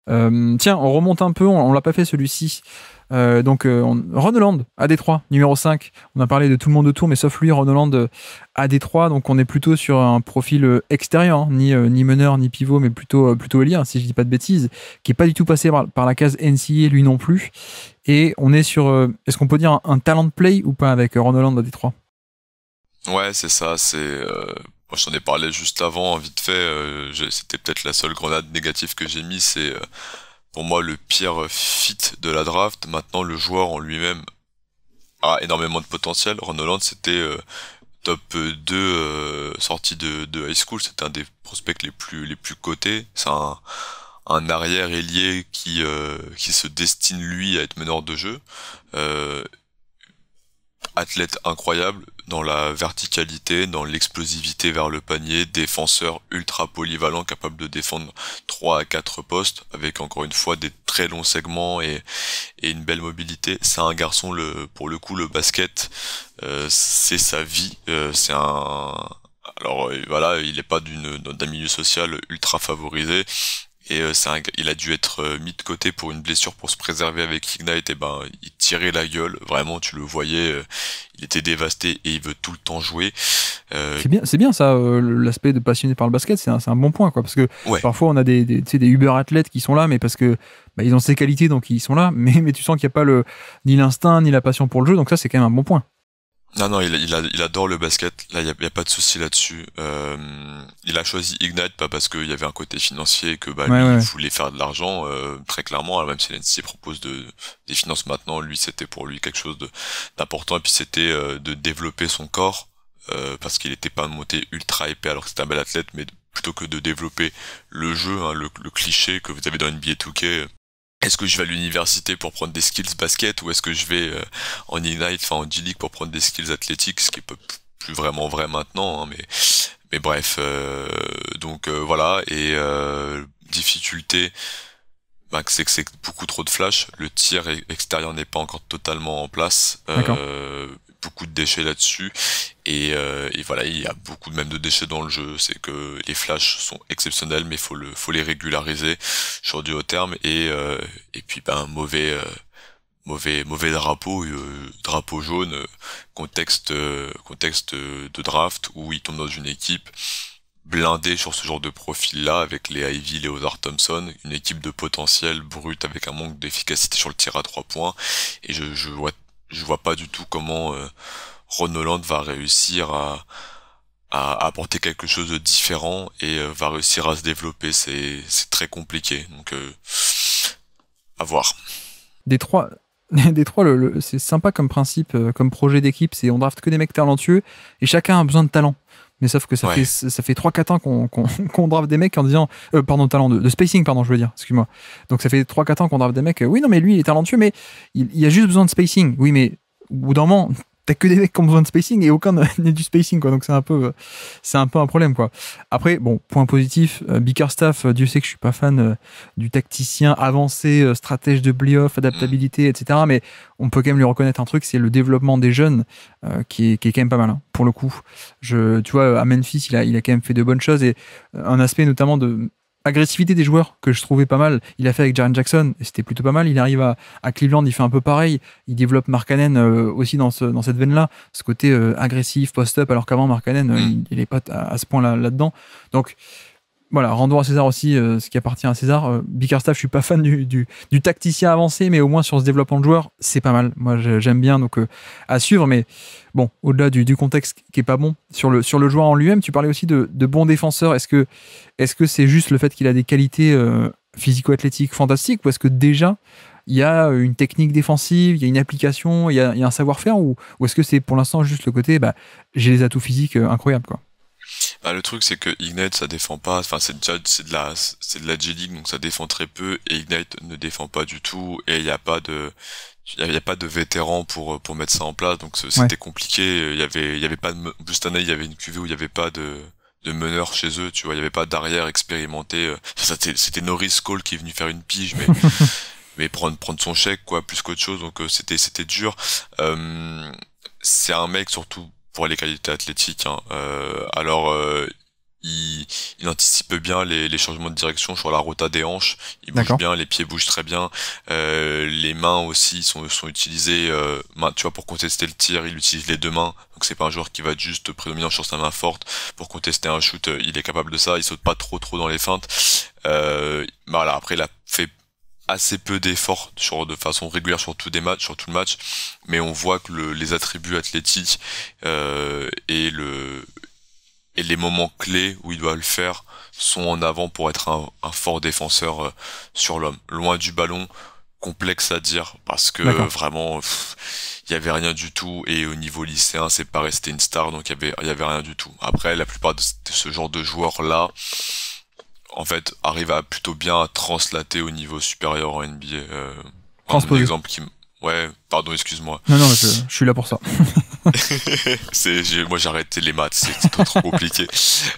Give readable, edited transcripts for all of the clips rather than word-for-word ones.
Tiens, on remonte un peu, on l'a pas fait celui-ci. Ron Holland à Détroit, numéro 5. On a parlé de tout le monde autour, mais sauf lui, Ron Holland à Détroit. Donc on est plutôt sur un profil extérieur, hein, ni meneur, ni pivot, mais plutôt ailier, hein, si je dis pas de bêtises, qui est pas du tout passé par la case NCAA, lui non plus. Et on est sur, est-ce qu'on peut dire un talent de play ou pas avec Ron Holland à Détroit? Ouais, c'est ça, moi, j'en ai parlé juste avant, vite fait, c'était peut-être la seule grenade négative que j'ai mis, c'est pour moi le pire fit de la draft. Maintenant, le joueur en lui-même a énormément de potentiel. Ron Holland, c'était top 2 sorti de high school, c'était un des prospects les plus cotés. C'est un arrière ailier qui se destine lui à être meneur de jeu. Euh, Athlète incroyable dans la verticalité, dans l'explosivité vers le panier, défenseur ultra polyvalent, capable de défendre 3 à 4 postes, avec encore une fois des très longs segments et une belle mobilité. C'est un garçon, pour le coup, le basket, c'est sa vie. Alors voilà, il est pas d'un milieu social ultra favorisé. Et il a dû être mis de côté pour une blessure pour se préserver avec Ignite. Et ben, il tirait la gueule. Vraiment, tu le voyais. Il était dévasté et il veut tout le temps jouer. Euh, C'est bien ça, l'aspect de passionné par le basket, c'est un bon point, quoi. Parce que ouais. parfois on a tu sais, des Uber athlètes qui sont là, mais parce que ils ont ces qualités, donc ils sont là. Mais tu sens qu'il n'y a pas ni l'instinct ni la passion pour le jeu, donc ça c'est quand même un bon point. Non, non, il adore le basket. Là, y a pas de souci là-dessus. Il a choisi Ignite pas parce qu'il y avait un côté financier et que bah Ouais, lui il ouais. voulait faire de l'argent très clairement. Même si l'NCAA propose des finances maintenant, lui c'était pour lui quelque chose d'important. Et puis c'était de développer son corps parce qu'il était pas monté ultra épais alors que c'était un bel athlète, mais plutôt que de développer le jeu, hein, le cliché que vous avez dans NBA 2K. Est-ce que je vais à l'université pour prendre des skills basket ou est-ce que je vais en Ignite, enfin en G-League pour prendre des skills athlétiques, ce qui est plus vraiment vrai maintenant, hein, mais bref, voilà, et difficulté, bah, c'est que c'est beaucoup trop de flash, le tir extérieur n'est pas encore totalement en place, D'accord. beaucoup de déchets là-dessus, et voilà, il y a beaucoup même de déchets dans le jeu, c'est que les flashs sont exceptionnels, mais faut les régulariser sur du haut terme, et puis ben mauvais drapeau jaune, contexte de draft où il tombe dans une équipe blindée sur ce genre de profil-là avec les Ivy, les Ozar Thompson, une équipe de potentiel brut avec un manque d'efficacité sur le tir à 3 points, et je vois pas du tout comment Ron Holland va réussir à apporter quelque chose de différent et va réussir à se développer. C'est très compliqué, donc à voir. Détroit, Détroit, c'est sympa comme principe, comme projet d'équipe, c'est on draft que des mecs talentueux et chacun a besoin de talent. Mais sauf que Ouais. ça fait 3-4 ans qu'on draft des mecs en disant. Pardon, talent de spacing, pardon, je veux dire, excuse-moi. Donc ça fait 3-4 ans qu'on draft des mecs. Oui, non, mais lui, il est talentueux, mais il a juste besoin de spacing. Oui, mais au bout d'un moment, t'as que des mecs qui ont besoin de spacing et aucun n'est du spacing, quoi. Donc c'est un peu un problème, quoi. Après, bon, point positif, Bickerstaff, Dieu sait que je suis pas fan du tacticien avancé, stratège de playoff, Mm. adaptabilité, etc. Mais on peut quand même lui reconnaître un truc, c'est le développement des jeunes qui est quand même pas mal, hein, pour le coup. Tu vois, à Memphis, il a quand même fait de bonnes choses et un aspect notamment de agressivité des joueurs que je trouvais pas mal. Il a fait avec Jaren Jackson et c'était plutôt pas mal. Il arrive à Cleveland, il fait un peu pareil. Il développe Markkanen aussi dans cette veine-là, ce côté agressif, post-up, alors qu'avant Markkanen, Mm. il est pas à ce point là-dedans. Donc voilà, rendons à César aussi ce qui appartient à César. Bickerstaff, je suis pas fan du tacticien avancé, mais au moins sur ce développement de joueur, c'est pas mal. Moi, j'aime bien, donc à suivre. Mais bon, au-delà du contexte qui est pas bon, sur le joueur en lui-même, tu parlais aussi de bons défenseurs. Est-ce que c'est juste le fait qu'il a des qualités physico-athlétiques fantastiques, ou est-ce que déjà il y a une technique défensive, il y a une application, il y a un savoir-faire, ou est-ce que c'est pour l'instant juste le côté, j'ai les atouts physiques incroyables, quoi. Bah, le truc c'est que Ignite ça défend pas, enfin c'est de la G-League donc ça défend très peu et Ignite ne défend pas du tout et il y a pas de vétérans pour mettre ça en place donc Ouais. c'était compliqué, il y avait pas en plus cette année il y avait une QV où il y avait pas de meneur chez eux, tu vois, il y avait pas d'arrière expérimenté, c'était Norris Cole qui est venu faire une pige mais prendre son chèque quoi plus qu'autre chose donc c'était dur. C'est un mec surtout pour les qualités athlétiques hein. Alors il anticipe bien les changements de direction sur la rota des hanches. Il bouge D'accord. bien, les pieds bougent très bien. Les mains aussi sont utilisées. Tu vois, pour contester le tir, il utilise les deux mains. Donc c'est pas un joueur qui va être juste prédominant sur sa main forte. Pour contester un shoot, il est capable de ça. Il saute pas trop dans les feintes. Voilà. Après, il a fait assez peu d'efforts de façon régulière sur tout le match, mais on voit que les attributs athlétiques et les moments clés où il doit le faire sont en avant pour être un fort défenseur sur l'homme. Loin du ballon, complexe à dire parce que D'accord. vraiment il y avait rien du tout, et au niveau lycéen c'est pas resté une star, donc il y avait rien du tout. Après, la plupart de ce genre de joueurs là en fait arrivent à plutôt bien à translater au niveau supérieur en NBA. Un Transposer. exemple qui ouais, pardon, excuse-moi. Non, non, je suis là pour ça. Moi j'ai arrêté les maths, c'est trop compliqué.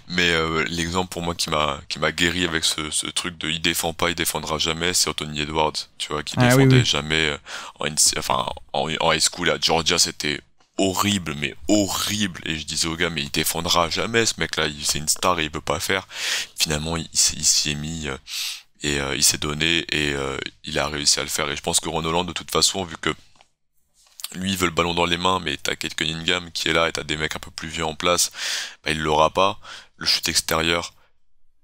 Mais l'exemple pour moi qui m'a guéri avec ce truc de il défend pas, il défendra jamais, c'est Anthony Edwards, tu vois, qui Ah oui, défendait oui. jamais en high school à Georgia, c'était horrible, mais horrible. Et je disais au gars, mais il défendra jamais, ce mec-là, c'est une star et il peut pas faire. Finalement, il s'y est mis. Il s'est donné, et il a réussi à le faire. Et je pense que Ron Holland, de toute façon, vu que lui il veut le ballon dans les mains, mais t'as Kate Cunningham qui est là et t'as des mecs un peu plus vieux en place, bah il l'aura pas. Le shoot extérieur,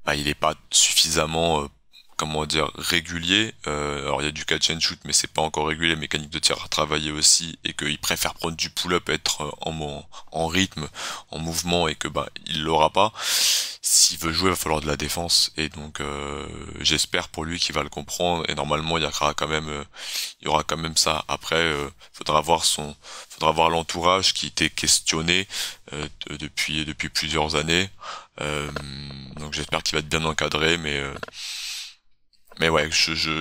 bah il est pas suffisamment comment dire, régulier. Alors il y a du catch and shoot, mais c'est pas encore régulier, mécanique de tir à travailler aussi, et qu'il préfère prendre du pull-up, être en rythme, en mouvement, et que bah il l'aura pas. S'il veut jouer, il va falloir de la défense, et donc j'espère pour lui qu'il va le comprendre, et normalement il y aura quand même ça. Après, faudra voir l'entourage qui était questionné depuis plusieurs années. Donc j'espère qu'il va être bien encadré, mais ouais,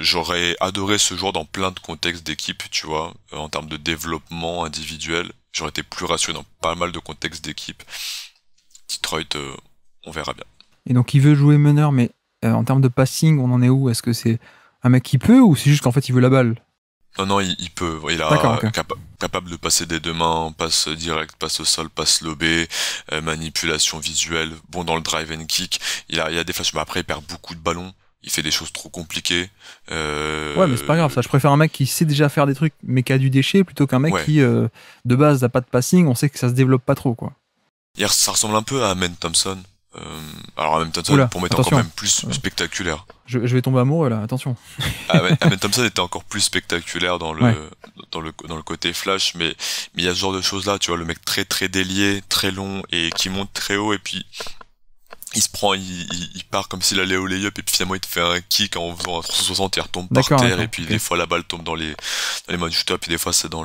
j'aurais adoré ce joueur dans plein de contextes d'équipe, tu vois, en termes de développement individuel. J'aurais été plus rassuré dans pas mal de contextes d'équipe. Detroit, on verra bien. Et donc, il veut jouer meneur, mais en termes de passing, on en est où? Est-ce que c'est un mec qui peut, ou c'est juste qu'en fait, il veut la balle? Non, il peut. Il D'accord, a ok. capable de passer des deux mains, passe direct, passe au sol, passe lobé, manipulation visuelle, bon dans le drive and kick. Il y a des flashs, mais après il perd beaucoup de ballons. Il fait des choses trop compliquées. Ouais, mais c'est pas grave, ça. Je préfère un mec qui sait déjà faire des trucs, mais qui a du déchet, plutôt qu'un mec Ouais. qui, de base, n'a pas de passing. On sait que ça se développe pas trop, quoi. Hier, ça ressemble un peu à Amen Thompson. Alors Amen Thompson, Oula, pour moi, était encore attention. même plus spectaculaire. Je vais tomber amoureux, là, attention. Amen Thompson était encore plus spectaculaire Ouais. dans le côté flash, mais il y a ce genre de choses là, tu vois, le mec très très délié, très long, et qui monte très haut, et puis il part comme s'il allait au lay-up, et puis finalement il te fait un kick en faisant un 360, il retombe par D'accord, terre, d'accord, et puis ok. des fois la balle tombe dans les mains du shooter, puis des fois c'est dans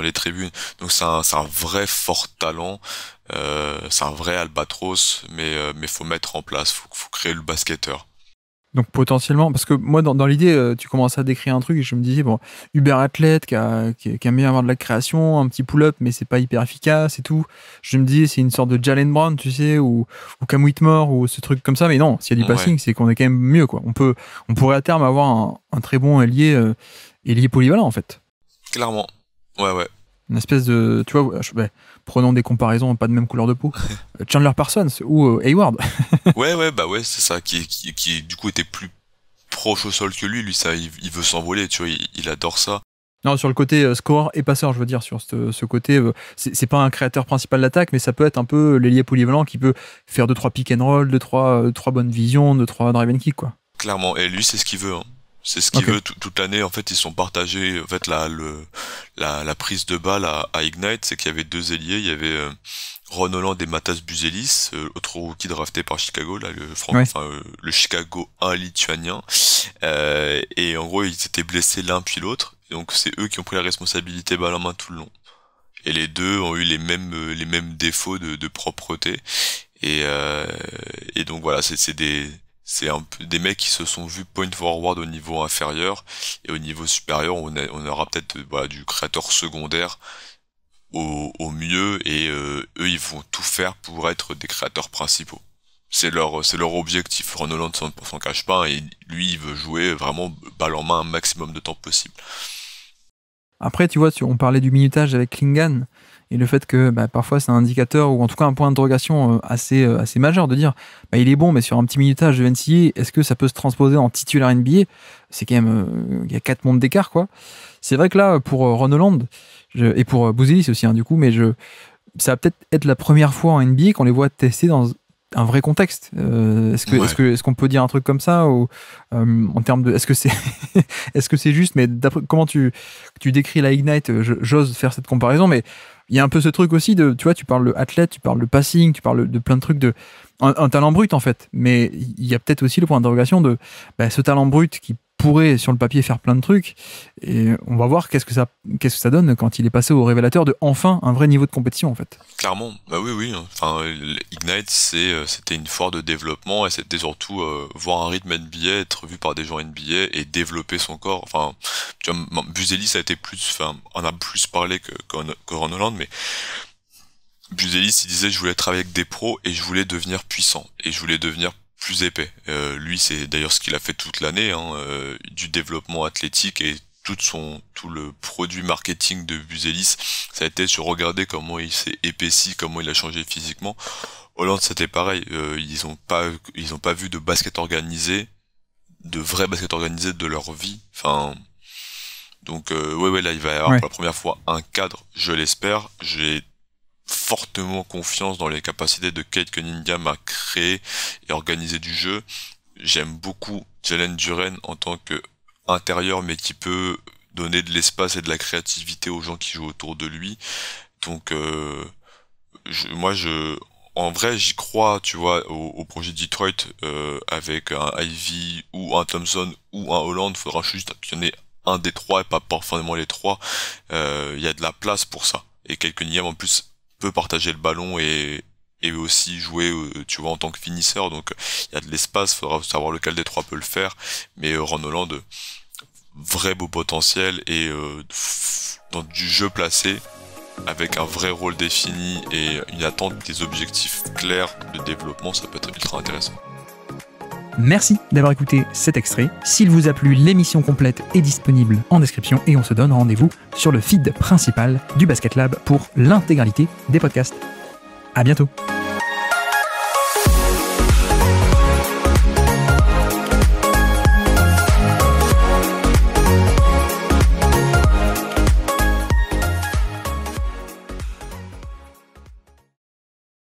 les tribunes. Donc c'est un vrai fort talent, c'est un vrai albatros, mais faut mettre en place, faut créer le basketteur. Donc potentiellement, parce que moi dans l'idée, tu commences à décrire un truc et je me disais, bon, Uber athlète qui aime bien avoir de la création, un petit pull-up, mais c'est pas hyper efficace et tout. Je me disais, c'est une sorte de Jalen Brown, tu sais, ou Cam Whitmore, ou ce truc comme ça, mais non, s'il y a du Ouais, passing, c'est qu'on est quand même mieux, quoi. On pourrait à terme avoir un très bon ailier polyvalent, en fait. clairement. Ouais. Une espèce de, tu vois, prenons des comparaisons, pas de même couleur de peau. Chandler Parsons ou Hayward. Bah ouais, c'est ça, qui du coup était plus proche au sol que lui, ça, il veut s'envoler, tu vois, il adore ça. Non, sur le côté scoreur et passeur, je veux dire, sur ce côté, c'est pas un créateur principal d'attaque, mais ça peut être un peu l'ailier polyvalent qui peut faire 2-3 pick and roll, 2-3 bonnes visions, 2-3 drive and kick, quoi. Clairement, et lui c'est ce qu'il veut, hein. C'est ce qu'il Ok. veut toute l'année. En fait, ils sont partagés. En fait, la prise de balle à Ignite, c'est qu'il y avait deux ailiers. Il y avait Ron Holland et Matas Buzelis, autre rookie drafté par Chicago, là, Ouais. le Chicago 1 lituanien. Et en gros, ils étaient blessés l'un puis l'autre. Donc, c'est eux qui ont pris la responsabilité balle en main tout le long. Et les deux ont eu les mêmes défauts de propreté. Et donc voilà, c'est un peu des mecs qui se sont vus point forward au niveau inférieur, et au niveau supérieur on aura peut-être voilà, du créateur secondaire au mieux, et eux ils vont tout faire pour être des créateurs principaux. C'est leur objectif. Ron Holland s'en cache pas, et lui il veut jouer vraiment balle en main un maximum de temps possible. Après, tu vois, on parlait du minutage avec Klingan. Et le fait que parfois c'est un indicateur ou en tout cas un point d'interrogation assez majeur de dire il est bon, mais sur un petit minutage de NCAA, est-ce que ça peut se transposer en titulaire NBA? C'est quand même, il y a 4 mondes d'écart, quoi. C'est vrai que là, pour Ron Holland, et pour Buzelis aussi, du coup, mais ça va peut-être être la première fois en NBA qu'on les voit tester dans un vrai contexte. Est-ce qu'on peut dire un truc comme ça ou en termes de est-ce que c'est juste, mais d'après comment tu décris la Ignite, j'ose faire cette comparaison, mais il y a un peu ce truc aussi de, tu vois, tu parles de athlète, tu parles de passing, tu parles de plein de trucs, de un talent brut en fait, mais il y a peut-être aussi le point d'interrogation de ce talent brut qui pourrait sur le papier faire plein de trucs, et on va voir qu'est-ce que ça donne quand il est passé au révélateur de enfin un vrai niveau de compétition en fait. Clairement, oui. Enfin, Ignite, c'était une foire de développement et c'était surtout voir un rythme NBA, être vu par des gens NBA et développer son corps. Enfin, tu vois, Buzelis a été on a plus parlé que Ron Holland, mais Buzelis, il disait je voulais travailler avec des pros et je voulais devenir puissant et je voulais devenir plus épais. Lui, c'est d'ailleurs ce qu'il a fait toute l'année, du développement athlétique et tout le produit marketing de Buzelis, ça a été sur regarder comment il s'est épaissi, comment il a changé physiquement. Hollande, c'était pareil. Ils ont pas vu de basket organisé, de vrai basket organisé de leur vie. Enfin, donc là, il va y avoir pour la première fois un cadre, je l'espère. J'ai fortement confiance dans les capacités de Cade Cunningham à créer et organiser du jeu. J'aime beaucoup Jalen Duren en tant que intérieur, mais qui peut donner de l'espace et de la créativité aux gens qui jouent autour de lui. Donc en vrai, j'y crois, tu vois, au projet Detroit, avec un Ivy ou un Thompson ou un Holland. Faudra juste qu'il y en ait un des trois et pas forcément les trois. Il y a de la place pour ça. Et Cade Cunningham en plus peut partager le ballon et aussi jouer, tu vois, en tant que finisseur. Donc il y a de l'espace, faudra savoir lequel des trois peut le faire. Mais Ron Holland, vrai beau potentiel et dans du jeu placé avec un vrai rôle défini et une attente des objectifs clairs de développement, ça peut être ultra intéressant. Merci d'avoir écouté cet extrait. S'il vous a plu, l'émission complète est disponible en description et on se donne rendez-vous sur le feed principal du Basket Lab pour l'intégralité des podcasts. À bientôt.